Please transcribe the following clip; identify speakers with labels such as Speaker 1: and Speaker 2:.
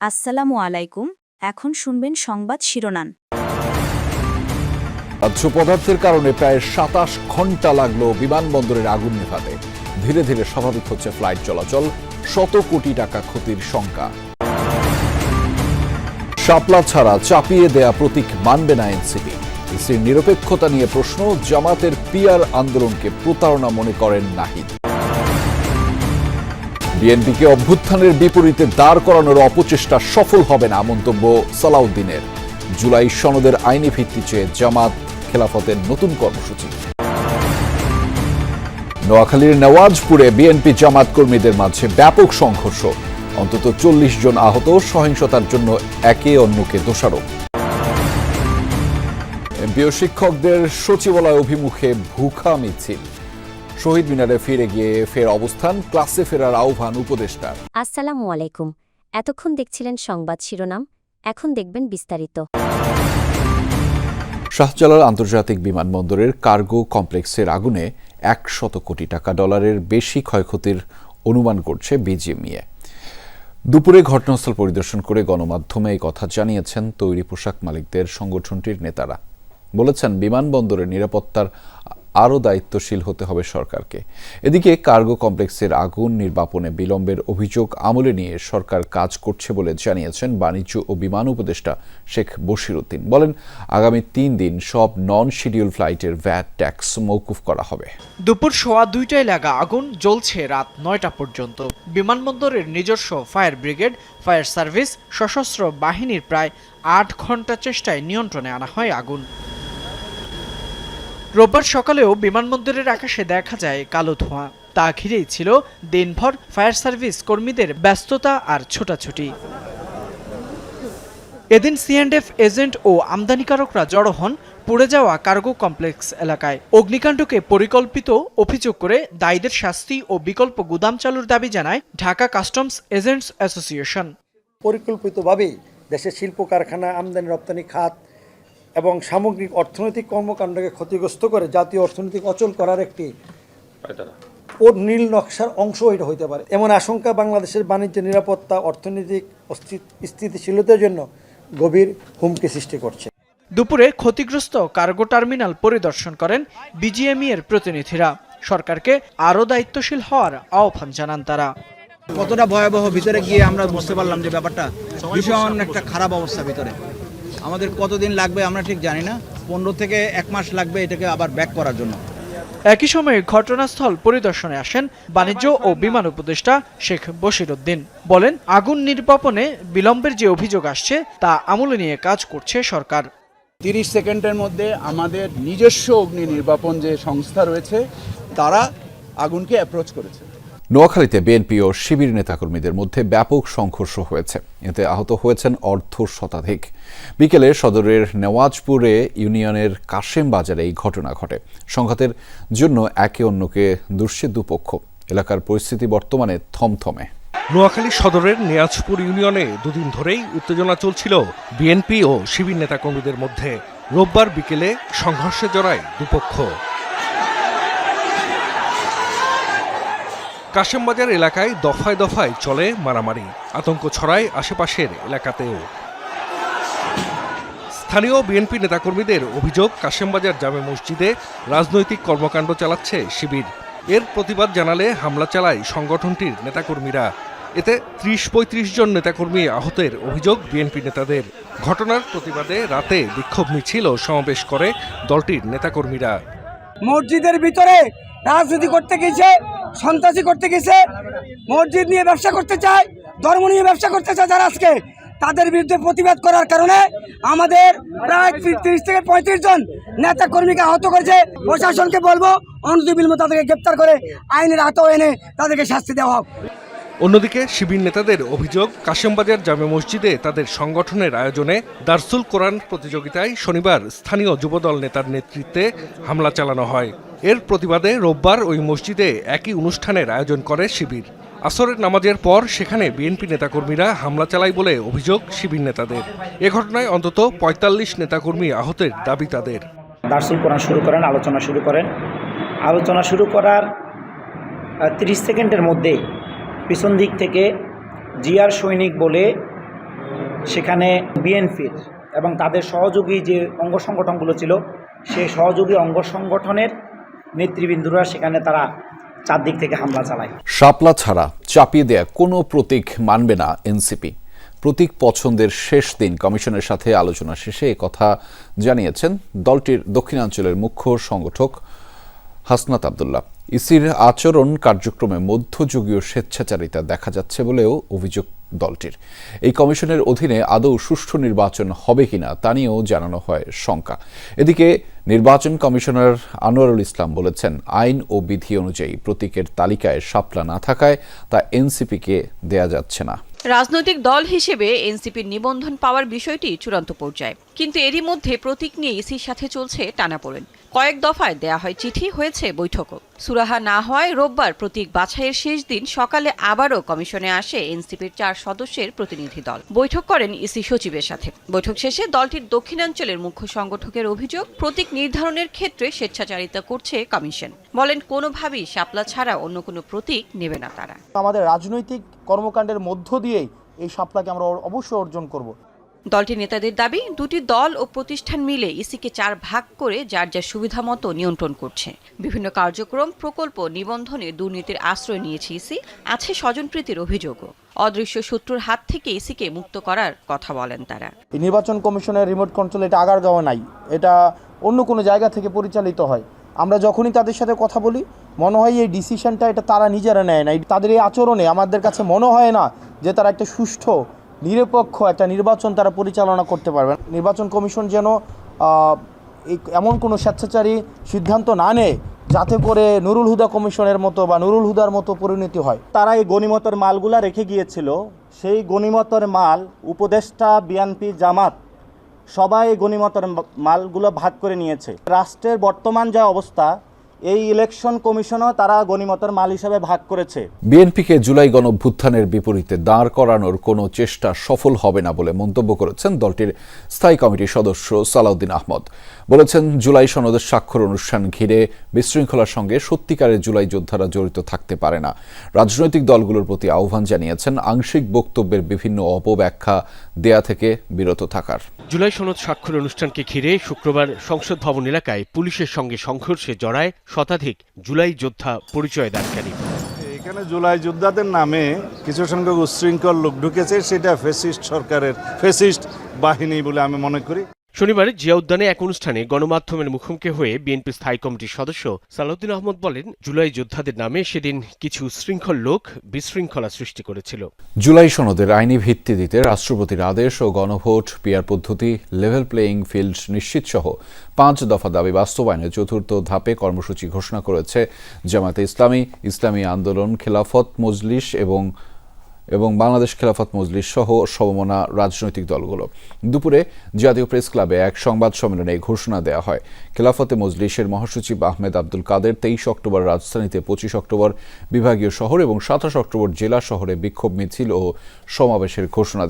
Speaker 1: আসসালামু আলাইকুম। এখন শুনবেন সংবাদ শিরোনাম।
Speaker 2: দাহ্য পদার্থের কারণে প্রায় ২৭ ঘন্টা লাগলো বিমানবন্দরের আগুন নেভাতে। ধীরে ধীরে স্বাভাবিক হচ্ছে ফ্লাইট চলাচল, শত কোটি টাকা ক্ষতির শঙ্কা। শাপলা ছাড়া চাপিয়ে দেয়া প্রতীক মানবে না এনসিপি। ইসির নিরপেক্ষতা নিয়ে প্রশ্ন, জামাতের পিআর আন্দোলনকে প্রতারণা মনে করেন নাহিদ। বিএনপিকে অভ্যুত্থানের বিপরীতে দাঁড় করানোর অপচেষ্টা সফল হবে না মন্তব্য সালাউদ্দিনের। জুলাই সনদের আইনি ভিত্তি চেয়ে জামাত খেলাফতের নতুন কর্মসূচি। নোয়াখালীর নেওয়াজপুরে বিএনপি জামাত কর্মীদের মাঝে ব্যাপক সংঘর্ষ, অন্তত ৪০ জন আহত, সহিংসতার জন্য একে অন্যকে দোষারোপ। এমপি ও শিক্ষকদের সচিবালয় অভিমুখে ভুখা মিছিল, শহীদ মিনারে ফিরে গিয়ে ফের অবস্থান, ক্লাসে ফেরার আহ্বান উপদেষ্টার।
Speaker 3: আসসালামু আলাইকুম। এতক্ষণ দেখছিলেন সংবাদ শিরোনাম, এখন দেখবেন বিস্তারিত।
Speaker 2: শাহজালাল আন্তর্জাতিক বিমানবন্দরের কার্গো কমপ্লেক্সের আগুনে ১০০ কোটি টাকা ডলারের বেশি ক্ষয়ক্ষতির অনুমান করছে বিজিএমইএ। দুপুরে ঘটনাস্থল পরিদর্শন করে গণমাধ্যমে এই কথা জানিয়েছেন তৈরি পোশাক মালিকদের সংগঠনটির নেতারা। বলেছেন, বিমানবন্দরের নিরাপত্তার আরও দায়িত্বশীল হতে হবে সরকারকে। এদিকে কার্গো কমপ্লেক্সের আগুন নির্বাপনে বিলম্বের অভিযোগ আমলে নিয়ে সরকার কাজ করছে বলে জানিয়েছেন বাণিজ্য ও বিমান উপদেষ্টা শেখ বশিরউদ্দিন। বলেন, আগামী ৩ দিন সব নন শিডিউল ফ্লাইটের ভ্যাট ট্যাক্স মওকুফ করা হবে।
Speaker 4: দুপুর 2:15টায় লাগা আগুন জ্বলছে রাত ৯টা পর্যন্ত। বিমানবন্দরের নিজস্ব ফায়ার ব্রিগেড, ফায়ার সার্ভিস, সশস্ত্র বাহিনীর প্রায় ৮ ঘন্টা চেষ্টায় নিয়ন্ত্রণে আনা হয় আগুন। রোববার সকালেও বিমানবন্দরের আকাশে দেখা যায় কালো ধোঁয়া। তা ঘিরেই ছিল দিনভর ফায়ার সার্ভিস কর্মীদের ব্যস্ততা আর ছোটাছুটি। এদিন সিএন্ডএফ এজেন্ট ও আমদানিকারকরা জড়ো হন পুড়ে যাওয়া কার্গো কমপ্লেক্স এলাকায়। অগ্নিকাণ্ডকে পরিকল্পিত অভিযোগ করে দায়ীদের শাস্তি ও বিকল্প গুদাম চালুর দাবি জানায় ঢাকা কাস্টমস এজেন্টস অ্যাসোসিয়েশন।
Speaker 5: পরিকল্পিতভাবে দেশের শিল্প কারখানা, আমদানি রপ্তানি খাত এবং সামগ্রিক অর্থনৈতিক কর্মকাণ্ডকে ক্ষতিগ্রস্ত করে জাতীয় অর্থনৈতিক অচল করার একটি নীল নকশার অংশ এটা হইতে পারে। এমন আশঙ্কা বাংলাদেশের বাণিজ্য, নিরাপত্তা, অর্থনৈতিক স্থিতিশীলতার জন্য গভীর হুমকি সৃষ্টি করছে।
Speaker 4: দুপুরে ক্ষতিগ্রস্ত কার্গো টার্মিনাল পরিদর্শন করেন বিজিএমইএর প্রতিনিধিরা। সরকারকে আরও দায়িত্বশীল হওয়ার আহ্বান জানান তারা।
Speaker 6: কতটা ভয়াবহ ভিতরে গিয়ে আমরা বুঝতে পারলাম যে ব্যাপারটা ভীষণ একটা খারাপ অবস্থা। ভিতরে আমাদের কতদিন লাগবে আমরা ঠিক জানি না, 15 থেকে 1 মাস লাগবে এটাকে আবার ব্যাক করার জন্য।
Speaker 4: একই সময়ে ঘটনাস্থল পরিদর্শনে আসেন বাণিজ্য ও বিমান উপদেষ্টা শেখ বশিরউদ্দিন। বলেন, আগুন নির্বাপনে বিলম্বের যে অভিযোগ আসছে তা আমলে নিয়ে কাজ করছে সরকার।
Speaker 7: 30 সেকেন্ডের মধ্যে আমাদের নিজস্ব অগ্নি নির্বাপন যে সংস্থা রয়েছে তারা আগুনকে অ্যাপ্রোচ করেছে।
Speaker 2: নোয়াখালীতে বিএনপি ও শিবির নেতাকর্মীদের মধ্যে ব্যাপক সংঘর্ষ হয়েছে, এতে আহত হয়েছেন অর্ধ শতাধিক। বিকেলে সদরের নেওয়াজপুরে ইউনিয়নের কাশেম বাজারে এই ঘটনা ঘটে। সংঘাতের জন্য একে অন্যকে দুষছে দুপক্ষ। এলাকার পরিস্থিতি বর্তমানে থমথমে।
Speaker 8: নোয়াখালী সদরের নেওয়াজপুর ইউনিয়নে দুদিন ধরেই উত্তেজনা চলছিল বিএনপি ও শিবির নেতাকর্মীদের মধ্যে। রোববার বিকেলে সংঘর্ষে জড়ায় দুপক্ষ। কাশেমবাজার এলাকায় দফায় দফায় চলে মারামারি, আতঙ্ক ছড়ায় আশেপাশের এলাকাতেও। স্থানীয় বিএনপি নেতাকর্মীদের অভিযোগ, কাশেমবাজার জামে মসজিদে রাজনৈতিক কর্মকাণ্ড চালাচ্ছে শিবির। এর প্রতিবাদ জানালে হামলা চালায় সংগঠনটির নেতাকর্মীরা। এতে 30-35 জন নেতাকর্মী আহতের অভিযোগ বিএনপি নেতাদের। ঘটনার প্রতিবাদে রাতে বিক্ষোভ মিছিল ও সমাবেশ করে দলটির নেতাকর্মীরা।
Speaker 9: মসজিদের ভিতরে রাজনীতি করতে গেছে, সন্ত্রাসী করতে গেছে, মসজিদ নিয়ে ব্যবসা করতে চায়, ধর্ম নিয়ে ব্যবসা করতে চায় যারা, আজকে তাদের বিরুদ্ধে প্রতিবাদ করার কারণে আমাদের প্রায় 30 থেকে 35 জন নেতা কর্মীকে আহত করেছে। প্রশাসনকে বলবো অনতিবিলম্বে তাদেরকে গ্রেপ্তার করে আইনের আওতায় এনে তাদেরকে শাস্তি দেওয়া হোক।
Speaker 8: অন্যদিকে শিবির নেতাদের অভিযোগ, কাশেমবাজার জামে মসজিদে তাদের সংগঠনের আয়োজনে দারসুল কোরআন প্রতিযোগিতায় শনিবার স্থানীয় যুবদল নেতার নেতৃত্বে হামলা চালানো হয়। এর প্রতিবাদে রোববার ওই মসজিদে একই অনুষ্ঠানের আয়োজন করে শিবির। আসরের নামাজের পর সেখানে বিএনপি নেতাকর্মীরা হামলা চালায় বলে অভিযোগ শিবির নেতাদের। এ ঘটনায় অন্তত 45 নেতাকর্মী আহতের দাবি তাদের।
Speaker 10: দারসুল কোরআন শুরু করেন, আলোচনা শুরু করার 30 সেকেন্ডের মধ্যে পিছন দিক থেকে জিয়ার সৈনিক বলে সেখানে বিএনপির এবং তাদের সহযোগী যে অঙ্গ সংগঠনগুলো ছিল সেই সহযোগী অঙ্গ সংগঠনের নেতৃবৃন্দরা সেখানে তারা চারদিক থেকে হামলা চালায়।
Speaker 2: শাপলা ছাড়া চাপিয়ে দেয়া কোনো প্রতীক মানবে না এনসিপি। প্রতীক পছন্দের শেষ দিন কমিশনের সাথে আলোচনা শেষে কথা জানিয়েছেন দলটির দক্ষিণাঞ্চলের মুখ্য সংগঠক হাসনাত আব্দুল্লাহ। ইসির আচরণ কার্যক্রমে মধ্যযুগীয় স্বেচ্ছাচারিতা দেখা যাচ্ছে বলেও অভিযোগ দলটির। এই কমিশনের অধীনে আদৌ সুষ্ঠু নির্বাচন হবে কিনা তা নিয়েও জানানো হয় শঙ্কা। এদিকে নির্বাচন কমিশনার আনোয়ারুল ইসলাম বলেছেন, আইন ও বিধি অনুযায়ী প্রতীকের তালিকায় শাপলা না থাকায় তা এনসিপিকে দেয়া যাচ্ছে না।
Speaker 11: রাজনৈতিক দল হিসেবে এনসিপির নিবন্ধন পাওয়ার বিষয়টি চূড়ান্ত পর্যায়ে, কিন্তু এরই মধ্যে প্রতীক নিয়ে ইসির সাথে চলছে টানাপোড়েন। কয়েক দফায় দেয়া হয় চিঠি, হয়েছে বৈঠকও। সুরাহা না হওয়ায় রোববার প্রতীক বাছাইয়ের শেষ দিন সকালে আবারও কমিশনে আসে এনসিপির 4 সদস্যের প্রতিনিধি দল। বৈঠক করেন ইসি সচিবের সাথে। বৈঠক শেষে দলটির দক্ষিণাঞ্চলের মুখ্য সংগঠকের অভিযোগ, প্রতীক নির্ধারণের ক্ষেত্রে স্বেচ্ছাচারিতা করছে কমিশন। বলেন, কোনোভাবেই শাপলা ছাড়া অন্য কোনো প্রতীক নেবে না তারা।
Speaker 12: আমাদের রাজনৈতিক কর্মকাণ্ডের মধ্য দিয়েই এই শাপলাকে আমরা অবশ্যই অর্জন করব।
Speaker 11: দলটির নেতাদের দাবি, দুটি দল ও প্রতিষ্ঠান মিলে ইসিকে 4 ভাগ করে যার যার সুবিধা মতো নিয়ন্ত্রণ করছে। বিভিন্ন কার্যক্রম, প্রকল্প নিবন্ধনে দুর্নীতির আশ্রয় নিয়েছে ইসি। আছে স্বজনপ্রীতির অভিযোগও। অদৃশ্য শত্রুর হাত থেকে ইসিকে মুক্ত করার কথা বলেন তারা।
Speaker 12: নির্বাচন কমিশনের রিমোট কন্ট্রোল এটা আগারগাঁওয়ে নাই, এটা অন্য কোনো জায়গা থেকে পরিচালিত হয়। আমরা যখনই তাদের সাথে কথা বলি মনে হয় এই ডিসিশনটা এটা তারা নিজেরা নেয় না। তাদের এই আচরণে আমাদের কাছে মনে হয় না যে তারা একটা সুষ্ঠু নিরপেক্ষ একটা নির্বাচন তারা পরিচালনা করতে পারবেন। নির্বাচন কমিশন যেন এমন কোনো স্বেচ্ছাচারী সিদ্ধান্ত না নেয় যাতে করে নুরুল হুদা কমিশনের মতো বা নুরুল হুদার মতো পরিণতি হয়।
Speaker 13: তারা এই গনিমতের মালগুলা রেখে গিয়েছিল, সেই গনিমতের মাল উপদেষ্টা, বিএনপি, জামাত সবাই গনিমতের মালগুলো ভাগ করে নিয়েছে। রাষ্ট্রের বর্তমান যা অবস্থা, এই ইলেকশন কমিশনও তারা গনিমতের মাল হিসেবে ভাগ করেছে।
Speaker 2: বিএনপিকে জুলাই গণঅভ্যুত্থানের বিপরীতে দাঁড় করানোর কোনো চেষ্টা সফল হবে না বলে মন্তব্য করেছেন দলটির স্থায়ী কমিটির সদস্য সালাউদ্দিন আহমদ। বলেছেন, জুলাই সনদের স্বাক্ষর অনুষ্ঠান ঘিরে বিশৃঙ্খলার সঙ্গে সত্যিকারের জুলাই যোদ্ধারা জড়িত থাকতে পারে না। রাজনৈতিক দলগুলোর প্রতি আহ্বান জানিয়েছেন আংশিক বক্তব্যের বিভিন্ন অপব্যাখ্যা দেয়া থেকে বিরত থাকার।
Speaker 8: জুলাই সনদ স্বাক্ষর অনুষ্ঠানকে ঘিরে শুক্রবার সংসদ ভবন এলাকায় পুলিশের সঙ্গে সংঘর্ষে জড়ায় শতাধিক জুলাই যোদ্ধা পরিচয়দানকারী।
Speaker 14: এখানে জুলাই যোদ্ধাদের নামে কিছু সংখ্যক উচ্ছৃঙ্খল লোক ঢুকেছে, সেটা ফ্যাসিস্ট সরকারের ফ্যাসিস্ট বাহিনী বলে আমি মনে করি।
Speaker 8: শনিবার জিয়া উদ্যানে এক অনুষ্ঠানে গণমাধ্যমের মুখোমুখি হয়ে বিএনপি স্থায়ী কমিটির সদস্য সালাউদ্দিন আহমদ বলেন, জুলাই যোদ্ধাদের নামে সেদিন কিছু শৃঙ্খল লোক বিশৃঙ্খলা সৃষ্টি করেছিল।
Speaker 2: জুলাই সনদের আইনি ভিত্তি দিতে রাষ্ট্রপতির আদেশ ও গণভোট, পিআর পদ্ধতি, লেভেল প্লেয়িং ফিল্ড নিশ্চিত সহ 5 দফা দাবি বাস্তবায়নের 4র্থ ধাপে কর্মসূচি ঘোষণা করেছে জামায়াতে ইসলামী, ইসলামী আন্দোলন, খেলাফত মজলিস এবং বাংলাদেশ খেলাফত মজলিস সহ সমমনা রাজনৈতিক দলগুলো। দুপুরে জাতীয় প্রেস ক্লাবে এক সংবাদ সম্মেলনে ঘোষণা দেওয়া হয়। খেলাফতে মজলিসের মহাসচিব আহমেদ আব্দুল কাদের 23 অক্টোবর রাজধানীতে, 25 অক্টোবর বিভাগীয় শহর এবং 27 অক্টোবর জেলা শহরে বিক্ষোভ মিছিল ও সমাবেশের ঘোষণা দেন।